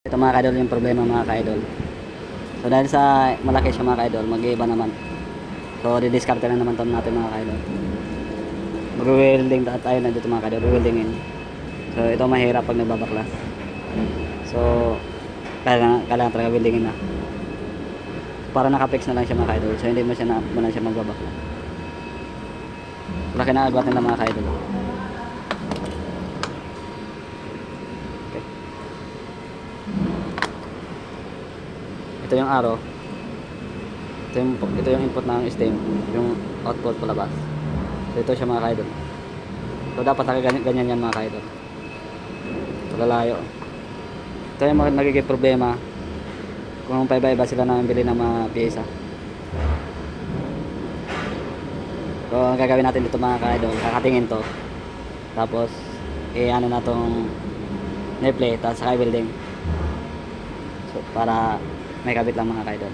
Ito mga ka-idol yung problema mga ka-idol. So dahil sa malaki siya mga ka-idol, mag-iiba naman. So di-discard na naman to natin mga ka-idol. Mag-welding tayo na dito mga ka-idol, weldingin. So ito mahirap pag nagbabaklas. So kailangan talaga weldingin na. Para naka-fix na lang siya mga ka-idol. So hindi mo na siya magbabaklas. Laki na agwat nila mga ka-idol. Ito yung arrow. Ito yung input ng stem, yung output palabas. So ito siya mga ka-idol. So dapat ganyan yan mga ka-idol. So lalayo. Ito yung nagiging problema kung paiba-iba sila na bili ng mga pyesa. So ang gagawin natin dito mga ka-idol, kakatingin to. Tapos ano na tong nail plate, tapos saka welding. So para may kabit lang mga ka-idol.